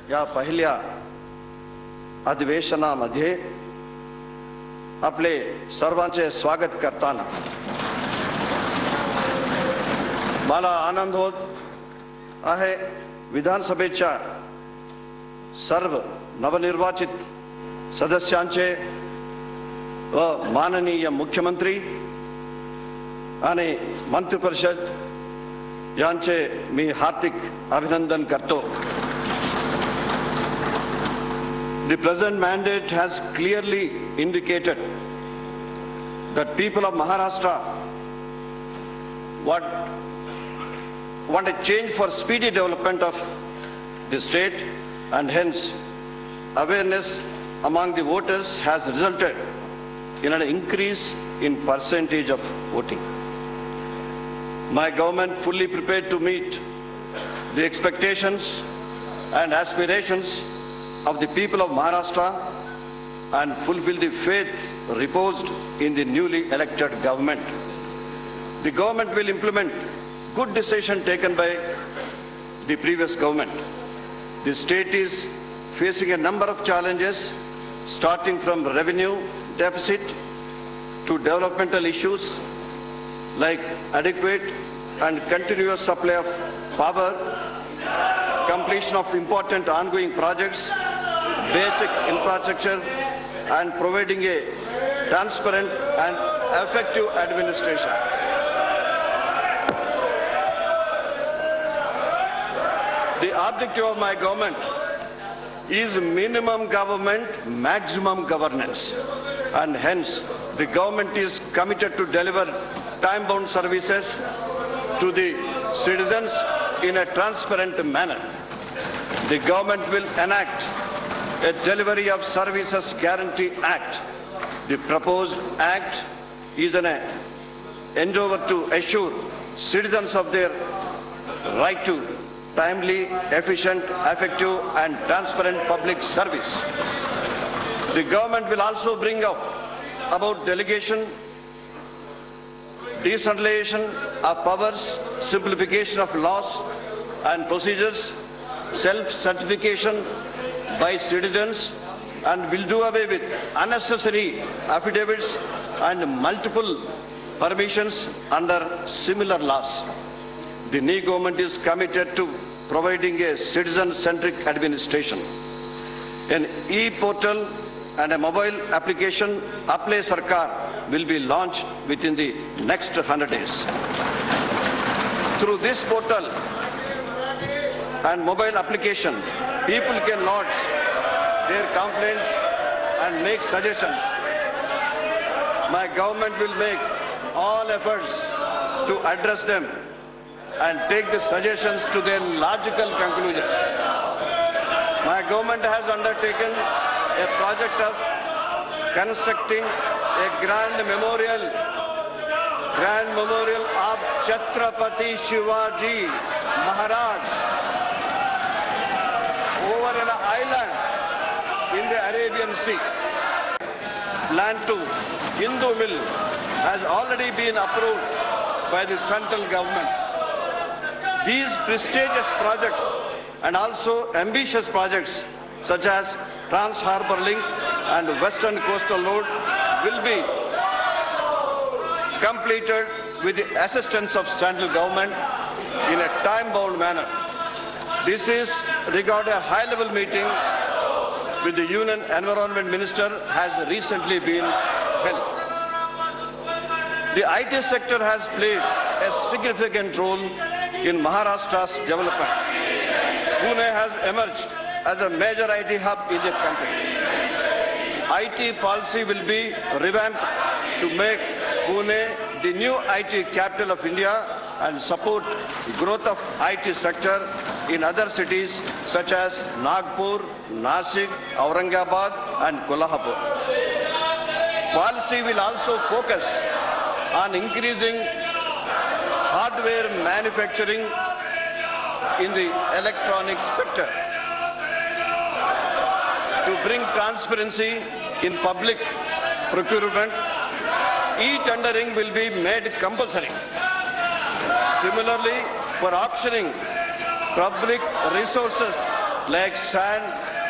या पहिल्या अधिवेशनामध्ये आपले सर्वांचे स्वागत करताना मला आनंद होत आहे। विधानसभेच्या सर्व नवनिर्वाचित सदस्यांचे व माननीय मुख्यमंत्री आणि मंत्रिपरिषद यांचे मी हार्दिक अभिनंदन करतो। The present mandate has clearly indicated that people of Maharashtra want a change for speedy development of the state, and hence awareness among the voters has resulted in an increase in percentage of voting. My government fully prepared to meet the expectations and aspirations of the people of Maharashtra and fulfill the faith reposed in the newly elected government. The government will implement good decisions taken by the previous government. The state is facing a number of challenges, starting from revenue deficit to developmental issues like adequate and continuous supply of power, completion of important ongoing projects, basic infrastructure, and providing a transparent and effective administration. The objective of my government is minimum government, maximum governance, and hence the government is committed to deliver time-bound services to the citizens in a transparent manner. The government will enact a Delivery of Services Guarantee Act. The proposed act is an endeavor to assure citizens of their right to timely, efficient, effective, and transparent public service. The government will also bring about delegation, decentralization of powers, simplification of laws and procedures, self-certification by citizens, and will do away with unnecessary affidavits and multiple permissions under similar laws. The new government is committed to providing a citizen-centric administration. An e-portal and a mobile application, Apply Sarkar, will be launched within the next 100 days. Through this portal and mobile application, people can lodge their complaints and make suggestions. My government will make all efforts to address them and take the suggestions to their logical conclusions. My government has undertaken a project of constructing a grand memorial of Chhatrapati Shivaji Maharaj over an island in the Arabian Sea. Plan to Hindu Mill has already been approved by the central government. These prestigious projects and also ambitious projects such as Trans-Harbour Link and Western Coastal Road will be completed with the assistance of central government in a time-bound manner. This is regarding a high-level meeting with the Union Environment Minister has recently been held. The IT sector has played a significant role in Maharashtra's development. Pune has emerged as a major IT hub in the country. IT policy will be revamped to make Pune the new IT capital of India and support growth of IT sector in other cities such as Nagpur, Nashik, Aurangabad, and Kolhapur. Policy will also focus on increasing hardware manufacturing in the electronic sector. To bring transparency in public procurement, e-tendering will be made compulsory. Similarly, for auctioning public resources like sand,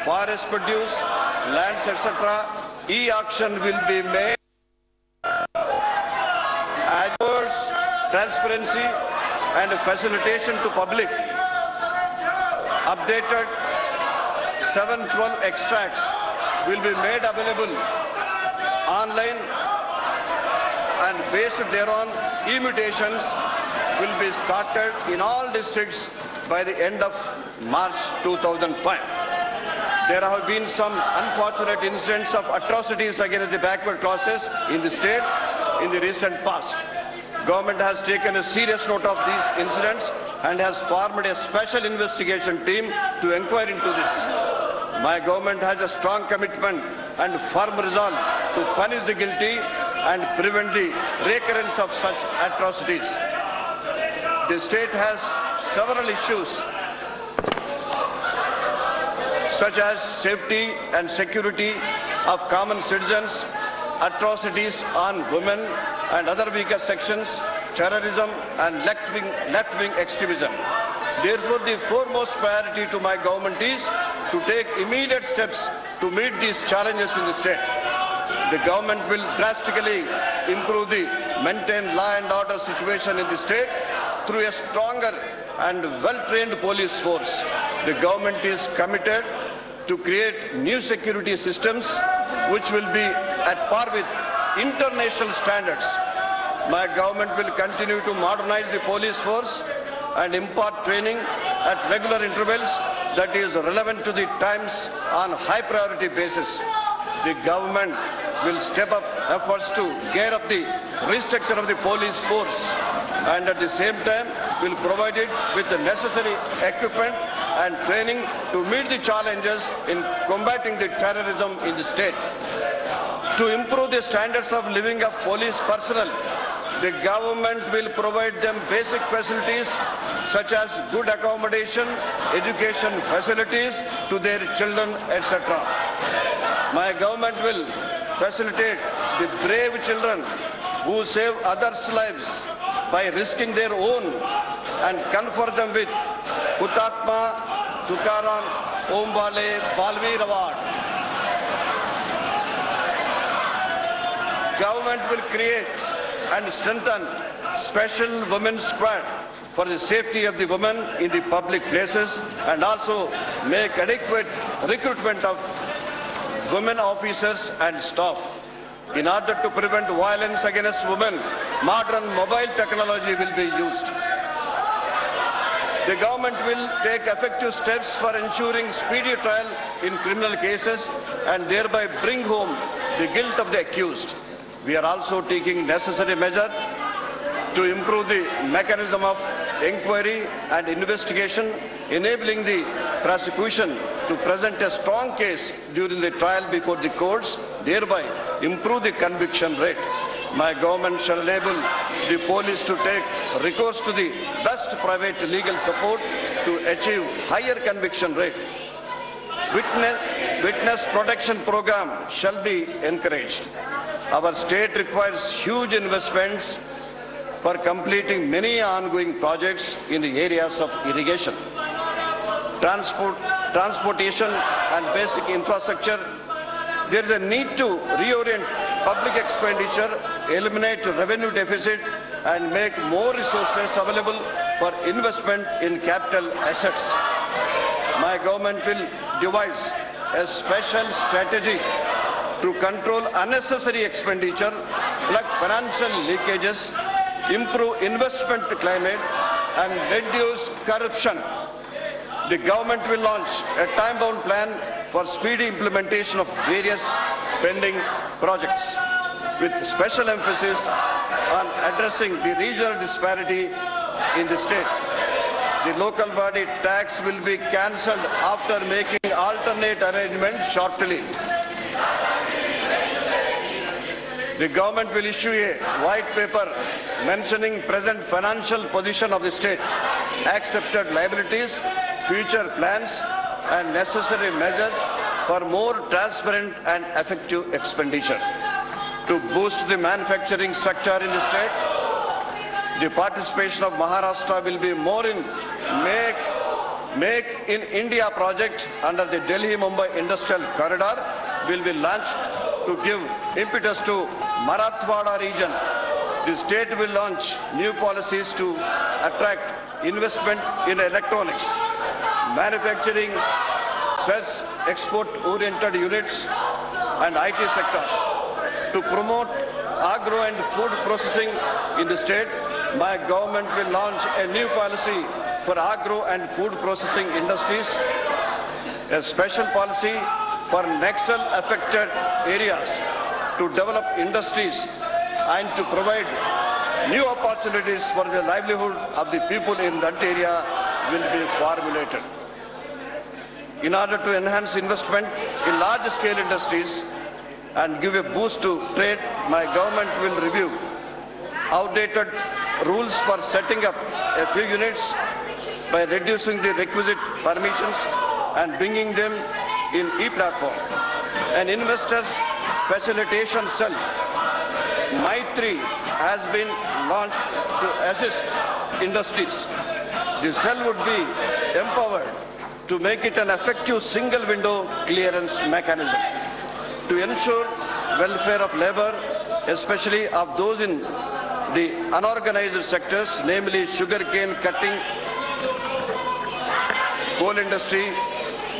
forest produce, lands, etc. E-auction will be made. Adverse transparency and facilitation to public. Updated 712 extracts will be made available online, and based thereon, e-mutations will be started in all districts by the end of March 2005. There have been some unfortunate incidents of atrocities against the backward classes in the state in the recent past. Government has taken a serious note of these incidents and has formed a special investigation team to inquire into this. My government has a strong commitment and firm resolve to punish the guilty and prevent the recurrence of such atrocities. The state has several issues such as safety and security of common citizens, atrocities on women and other weaker sections, terrorism and left-wing extremism. Therefore, the foremost priority to my government is to take immediate steps to meet these challenges in the state. The government will drastically improve the maintained law and order situation in the state through a stronger and well-trained police force. The government is committed to create new security systems which will be at par with international standards. My government will continue to modernize the police force and impart training at regular intervals that is relevant to the times on high priority basis. The government will step up efforts to gear up the restructure of the police force, and at the same time will provide it with the necessary equipment and training to meet the challenges in combating the terrorism in the state. To improve the standards of living of police personnel, the government will provide them basic facilities such as good accommodation, education facilities to their children, etc. My government will facilitate the brave children who save others' lives by risking their own and confer them with Hutatma Tukaram Ombale Balveer Award. Government will create and strengthen special women's squad for the safety of the women in the public places, and also make adequate recruitment of women officers and staff. In order to prevent violence against women, modern mobile technology will be used. The government will take effective steps for ensuring speedy trial in criminal cases and thereby bring home the guilt of the accused. We are also taking necessary measures to improve the mechanism of inquiry and investigation, enabling the prosecution to present a strong case during the trial before the courts, thereby improve the conviction rate. My government shall enable the police to take recourse to the best private legal support to achieve higher conviction rate. Witness protection program shall be encouraged. Our state requires huge investments for completing many ongoing projects in the areas of irrigation, transportation and basic infrastructure. There is a need to reorient public expenditure, eliminate revenue deficit and make more resources available for investment in capital assets. My government will devise a special strategy to control unnecessary expenditure, plug financial leakages, improve investment climate and reduce corruption. The government will launch a time-bound plan for speedy implementation of various pending projects, with special emphasis on addressing the regional disparity in the state. The local body tax will be cancelled after making alternate arrangements shortly. The government will issue a white paper mentioning present financial position of the state, accepted liabilities, future plans and necessary measures for more transparent and effective expenditure. To boost the manufacturing sector in the state, the participation of Maharashtra will be more in Make in India project under the Delhi-Mumbai Industrial Corridor will be launched to give impetus to Marathwada region. The state will launch new policies to attract investment in electronics, manufacturing, sales, export-oriented units and IT sectors. To promote agro and food processing in the state, my government will launch a new policy for agro and food processing industries, a special policy for Naxal-affected areas to develop industries and to provide new opportunities for the livelihood of the people in that area will be formulated. In order to enhance investment in large-scale industries and give a boost to trade, my government will review outdated rules for setting up a few units by reducing the requisite permissions and bringing them in e-platform. An investors facilitation cell, Maitri, has been launched to assist industries. The cell would be empowered to make it an effective single window clearance mechanism to ensure welfare of labor, especially of those in the unorganized sectors, namely sugarcane cutting, coal industry,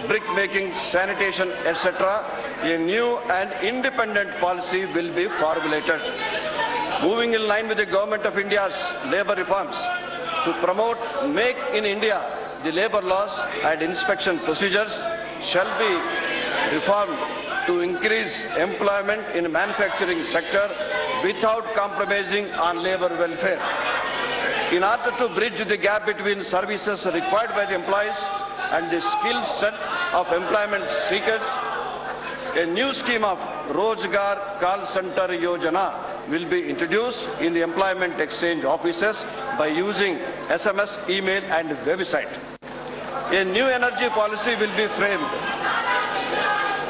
brick making, sanitation, etc. A new and independent policy will be formulated. Moving in line with the Government of India's labour reforms to promote Make in India, the labour laws and inspection procedures shall be reformed to increase employment in the manufacturing sector without compromising on labour welfare. In order to bridge the gap between services required by the employees and the skill set of employment seekers, a new scheme of Rozgar Call Center Yojana will be introduced in the employment exchange offices by using SMS, email and website. A new energy policy will be framed,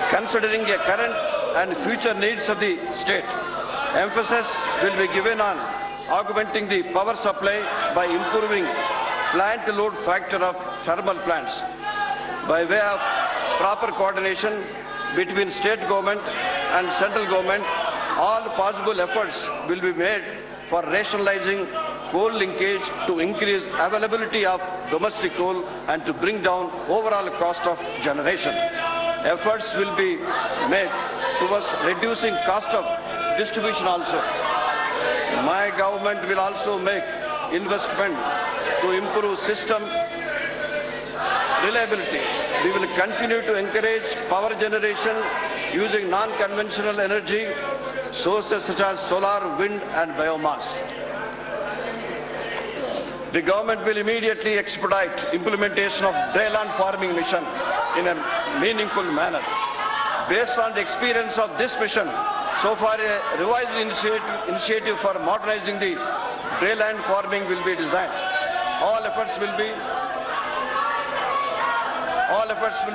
considering the current and future needs of the state. Emphasis will be given on augmenting the power supply by improving plant load factor of thermal plants. By way of proper coordination between state government and central government, all possible efforts will be made for rationalizing coal linkage to increase availability of domestic coal and to bring down overall cost of generation. Efforts will be made towards reducing cost of distribution also. My government will also make investment to improve system reliability. We will continue to encourage power generation using non-conventional energy sources such as solar, wind and biomass. The government will immediately expedite implementation of dryland farming mission in a meaningful manner. Based on the experience of this mission, so far a revised initiative for modernizing the dryland farming will be designed. All efforts will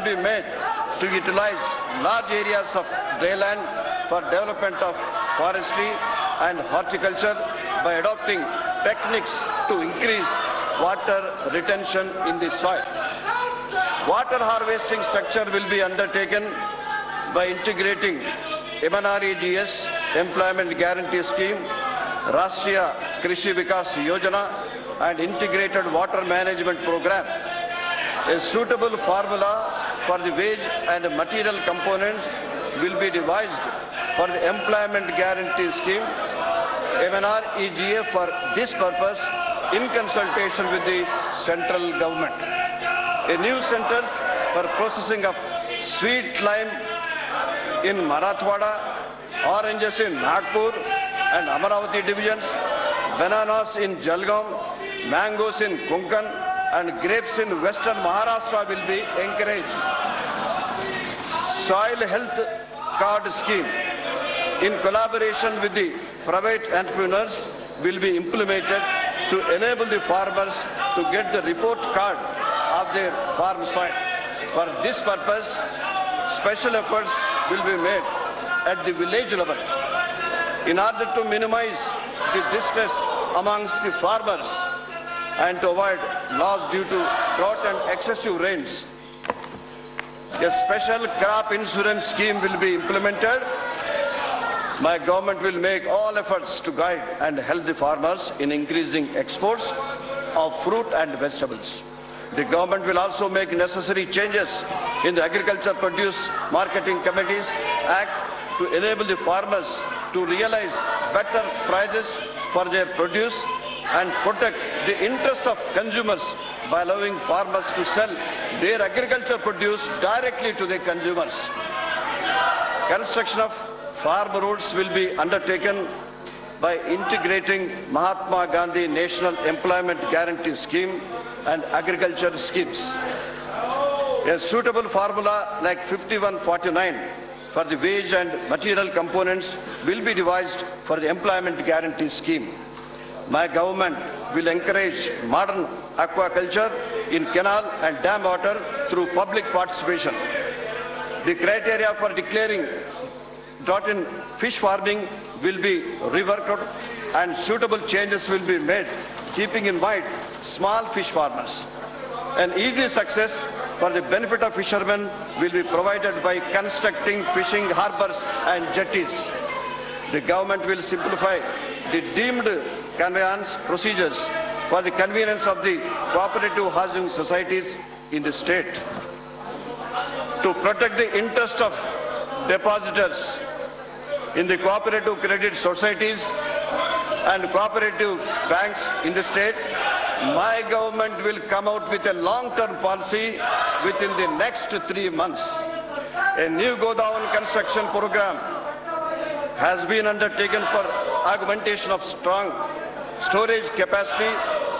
be made to utilize large areas of dryland for development of forestry and horticulture by adopting techniques to increase water retention in the soil. Water harvesting structure will be undertaken by integrating MNREGS, Employment Guarantee Scheme, Rashtriya Krishi Vikas Yojana and Integrated Water Management Program. A suitable formula for the wage and material components will be devised for the Employment Guarantee Scheme, MNREGA, for this purpose in consultation with the central government. A new centers for processing of sweet lime in Marathwada, oranges in Nagpur and Amaravati divisions, bananas in Jalgaon, mangoes in Konkan and grapes in western Maharashtra will be encouraged. Soil health card scheme in collaboration with the private entrepreneurs will be implemented to enable the farmers to get the report card of their farm soil. For this purpose, special efforts will be made at the village level in order to minimize the distress amongst the farmers and to avoid loss due to drought and excessive rains. A special crop insurance scheme will be implemented. My government will make all efforts to guide and help the farmers in increasing exports of fruit and vegetables. The government will also make necessary changes in the Agriculture Produce Marketing Committees Act to enable the farmers to realize better prices for their produce and protect the interests of consumers by allowing farmers to sell their agriculture produce directly to the consumers. Construction of farm roads will be undertaken by integrating Mahatma Gandhi National Employment Guarantee Scheme and agriculture schemes. A suitable formula like 5149 for the wage and material components will be devised for the employment guarantee scheme. My government will encourage modern aquaculture in canal and dam water through public participation. The criteria for declaring drought in fish farming will be reworked and suitable changes will be made, keeping in mind small fish farmers. An easy success for the benefit of fishermen will be provided by constructing fishing harbors and jetties. The government will simplify the deemed conveyance procedures for the convenience of the cooperative housing societies in the state. To protect the interest of depositors in the cooperative credit societies and cooperative banks in the state, my government will come out with a long-term policy within the next 3 months. A new Godawan construction program has been undertaken for augmentation of strong storage capacity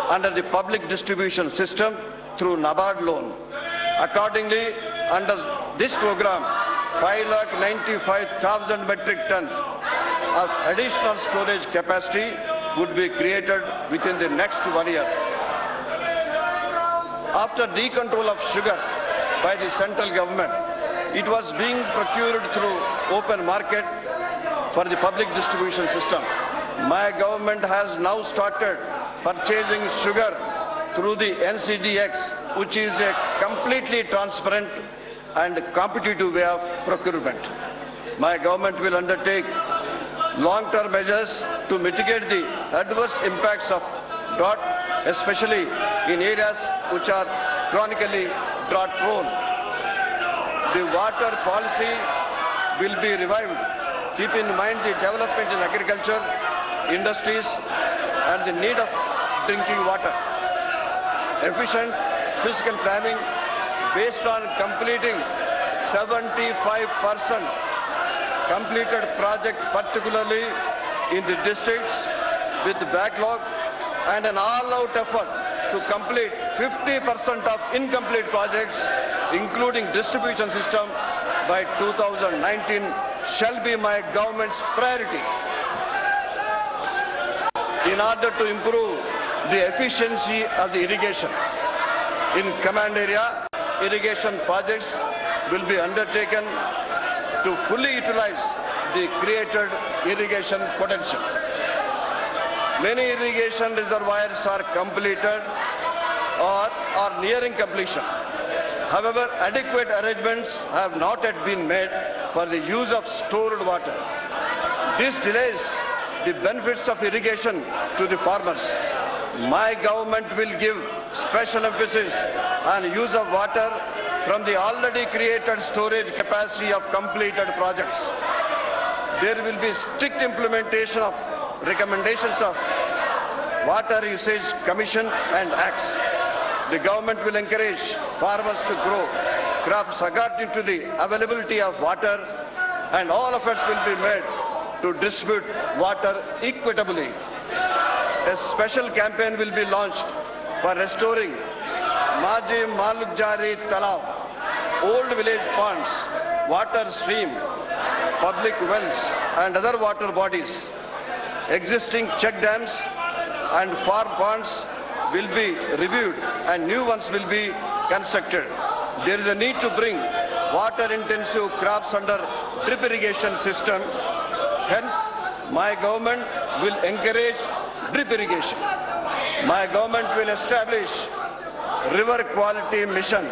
under the public distribution system through NABARD loan. Accordingly, under this program, 595,000 metric tons of additional storage capacity would be created within the next 1 year. After decontrol of sugar by the central government, it was being procured through open market for the public distribution system. My government has now started purchasing sugar through the NCDX, which is a completely transparent and competitive way of procurement. My government will undertake long-term measures to mitigate the adverse impacts of drought, especially in areas which are chronically drought-prone. The water policy will be revived, keep in mind the development in agriculture, industries, and the need of drinking water. Efficient fiscal planning based on completing 75% completed project, particularly in the districts with backlog, and an all-out effort to complete 50% of incomplete projects, including distribution system, by 2019 shall be my government's priority. In order to improve the efficiency of the irrigation in command area, irrigation projects will be undertaken to fully utilize the created irrigation potential. Many irrigation reservoirs are completed or are nearing completion. However, adequate arrangements have not yet been made for the use of stored water. This delays the benefits of irrigation to the farmers. My government will give special emphasis on use of water from the already created storage capacity of completed projects. There will be strict implementation of recommendations of Water Usage Commission and Acts. The government will encourage farmers to grow crops according to the availability of water, and all efforts will be made to distribute water equitably. A special campaign will be launched for restoring Maji Malukjari Talab, old village ponds, water stream, public wells and other water bodies. Existing check dams and farm ponds will be reviewed and new ones will be constructed. There is a need to bring water-intensive crops under drip irrigation system. Hence, my government will encourage drip irrigation. My government will establish river quality mission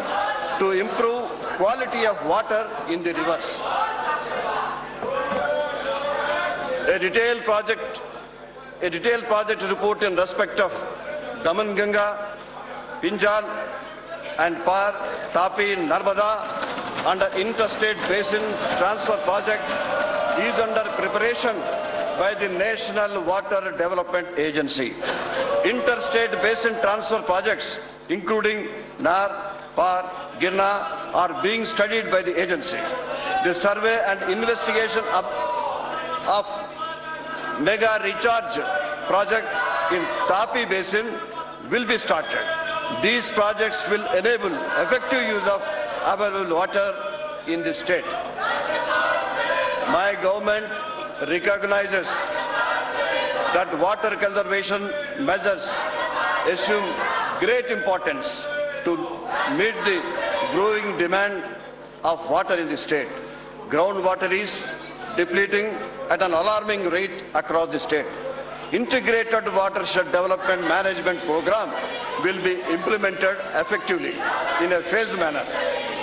to improve quality of water in the rivers. A detailed project report in respect of Damanganga, Pinjal and Par, Tapi, Narmada under interstate basin transfer project is under preparation by the National Water Development Agency. Interstate basin transfer projects including Nar, Par, Girna are being studied by the agency. The survey and investigation of mega recharge project in Tapi basin will be started. These projects will enable effective use of available water in the state. My government recognizes that water conservation measures assume great importance to meet the growing demand of water in the state. Groundwater is depleting at an alarming rate across the state. Integrated watershed development management program will be implemented effectively in a phased manner.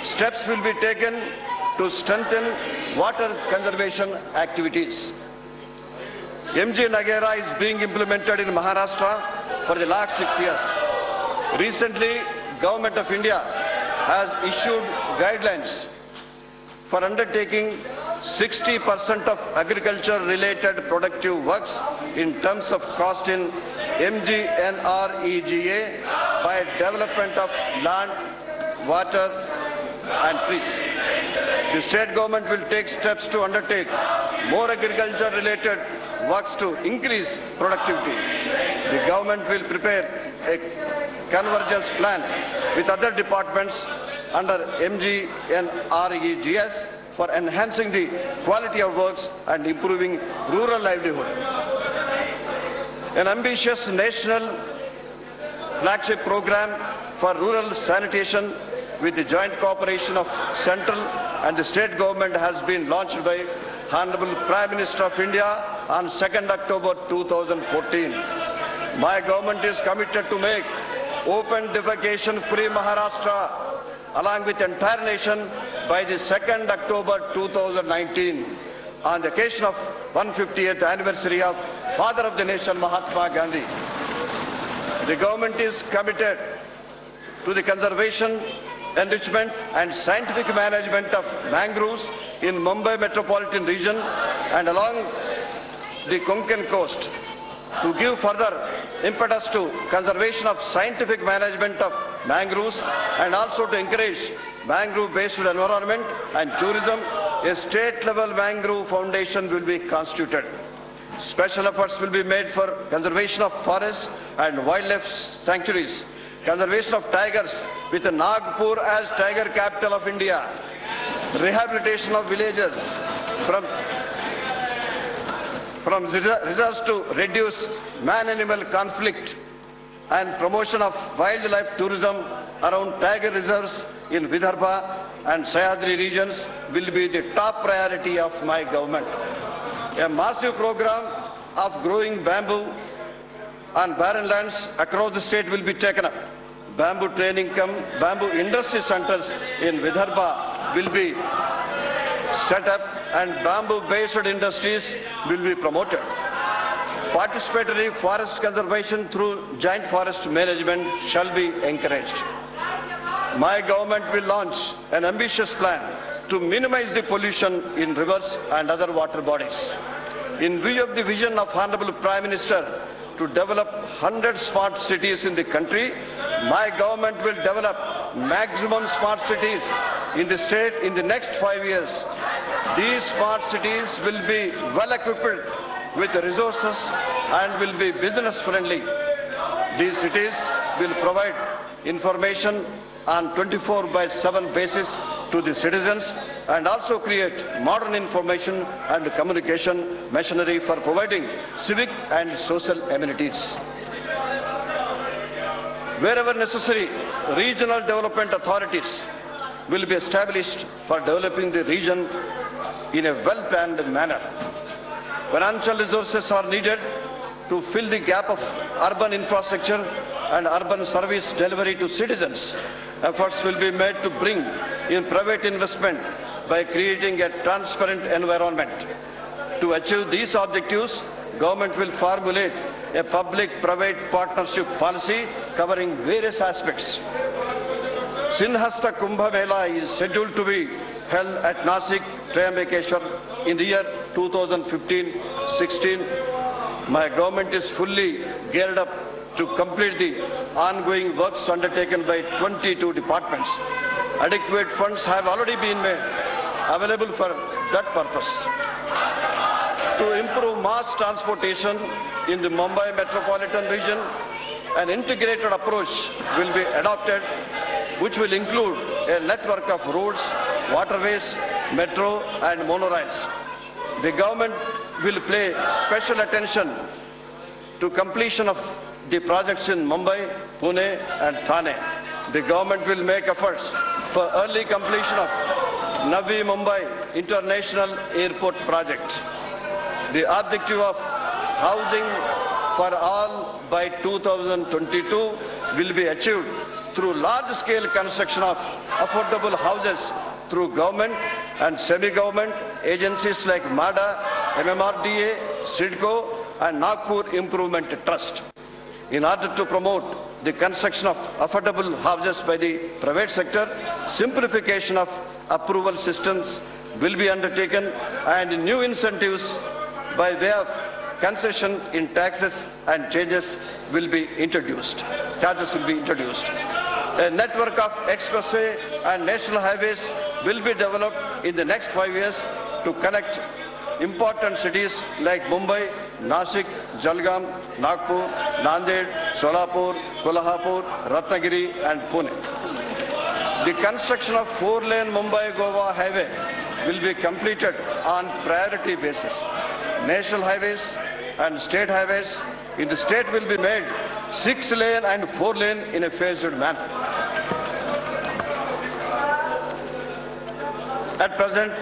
Steps will be taken to strengthen water conservation activities. MG Nagera is being implemented in Maharashtra for the last 6 years. Recently, Government of India has issued guidelines for undertaking 60% of agriculture-related productive works in terms of cost in MGNREGA by development of land, water and trees. The state government will take steps to undertake more agriculture-related works to increase productivity. The government will prepare a convergence plan with other departments under MGNREGS for enhancing the quality of works and improving rural livelihood. An ambitious national flagship program for rural sanitation with the joint cooperation of central and the state government has been launched by Honorable Prime Minister of India on 2nd October 2014. My government is committed to make open defecation-free Maharashtra along with the entire nation by the 2nd October 2019 on the occasion of 150th anniversary of Father of the Nation Mahatma Gandhi. The government is committed to the conservation, enrichment and scientific management of mangroves in Mumbai metropolitan region and along the Konkan coast to give further impetus to conservation of scientific management of mangroves and also to encourage mangrove-based environment and tourism. A state-level mangrove foundation will be constituted. Special efforts will be made for conservation of forests and wildlife sanctuaries, conservation of tigers with Nagpur as tiger capital of India, rehabilitation of villages from reserves to reduce man-animal conflict and promotion of wildlife tourism around tiger reserves in Vidarbha and Sahyadri regions will be the top priority of my government. A massive program of growing bamboo on barren lands across the state will be taken up. Bamboo training bamboo industry centers in Vidarbha will be set up and bamboo-based industries will be promoted. Participatory forest conservation through joint forest management shall be encouraged. My government will launch an ambitious plan to minimize the pollution in rivers and other water bodies. In view of the vision of Honorable Prime Minister to develop 100 smart cities in the country, my government will develop maximum smart cities in the state in the next 5 years. These smart cities will be well equipped with resources and will be business friendly. These cities will provide information on 24/7 basis to the citizens and also create modern information and communication machinery for providing civic and social amenities. Wherever necessary, regional development authorities will be established for developing the region in a well-planned manner. Financial resources are needed to fill the gap of urban infrastructure and urban service delivery to citizens. Efforts will be made to bring in private investment by creating a transparent environment. To achieve these objectives, government will formulate a public-private partnership policy covering various aspects. Sinhasta Kumbh Mela is scheduled to be held at Nasik, Triambakeshwar in the year 2015-16. My government is fully geared up to complete the ongoing works undertaken by 22 departments. Adequate funds have already been made available for that purpose. To improve mass transportation in the Mumbai metropolitan region, an integrated approach will be adopted, which will include a network of roads, waterways, metro and monorails. The government will pay special attention to completion of the projects in Mumbai, Pune and Thane. The government will make efforts for early completion of Navi Mumbai International Airport project. The objective of housing for all by 2022 will be achieved through large-scale construction of affordable houses through government and semi-government agencies like MADA, MMRDA, SIDCO and Nagpur Improvement Trust. In order to promote the construction of affordable houses by the private sector, simplification of approval systems will be undertaken and new incentives by way of concession in taxes and charges will be introduced. A network of expressway and national highways will be developed in the next 5 years to connect important cities like Mumbai, Nasik, Jalgaon, Nagpur, Nanded, Solapur, Kolhapur, Ratnagiri and Pune. The construction of 4-lane Mumbai-Goa highway will be completed on priority basis. National highways and state highways in the state will be made 6-lane and 4-lane in a phased manner. At present,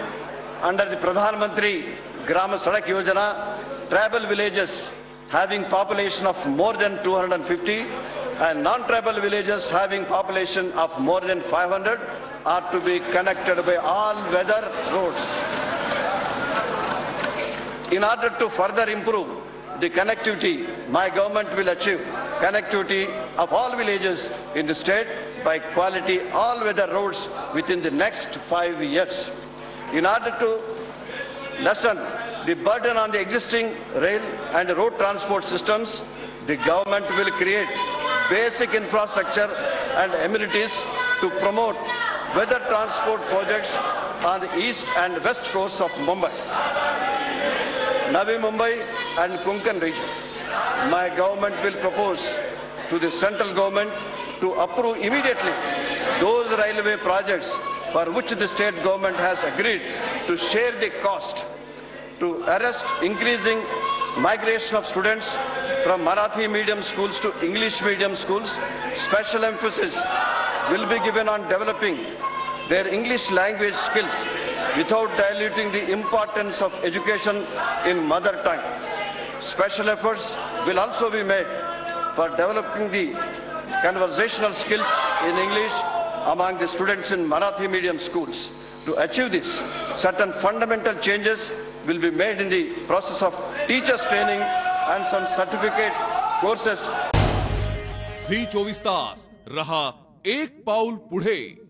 under the Pradhan Mantri Gram Sadak Yojana, tribal villages having population of more than 250 and non-tribal villages having population of more than 500 are to be connected by all-weather roads. In order to further improve the connectivity, my government will achieve connectivity of all villages in the state by quality all-weather roads within the next 5 years. In order to lessen the burden on the existing rail and road transport systems, the government will create basic infrastructure and amenities to promote weather transport projects on the east and west coasts of Mumbai, Navi Mumbai and Konkan region. My government will propose to the central government to approve immediately those railway projects for which the state government has agreed to share the cost. To arrest increasing migration of students from Marathi medium schools to English medium schools, special emphasis will be given on developing their English language skills without diluting the importance of education in mother tongue. Special efforts will also be made for developing the conversational skills in English among the students in Marathi medium schools. To achieve this, certain fundamental changes will be made in the process of teachers training and some certificate courses. झी 24 तास रहा एक पाऊल पुढे.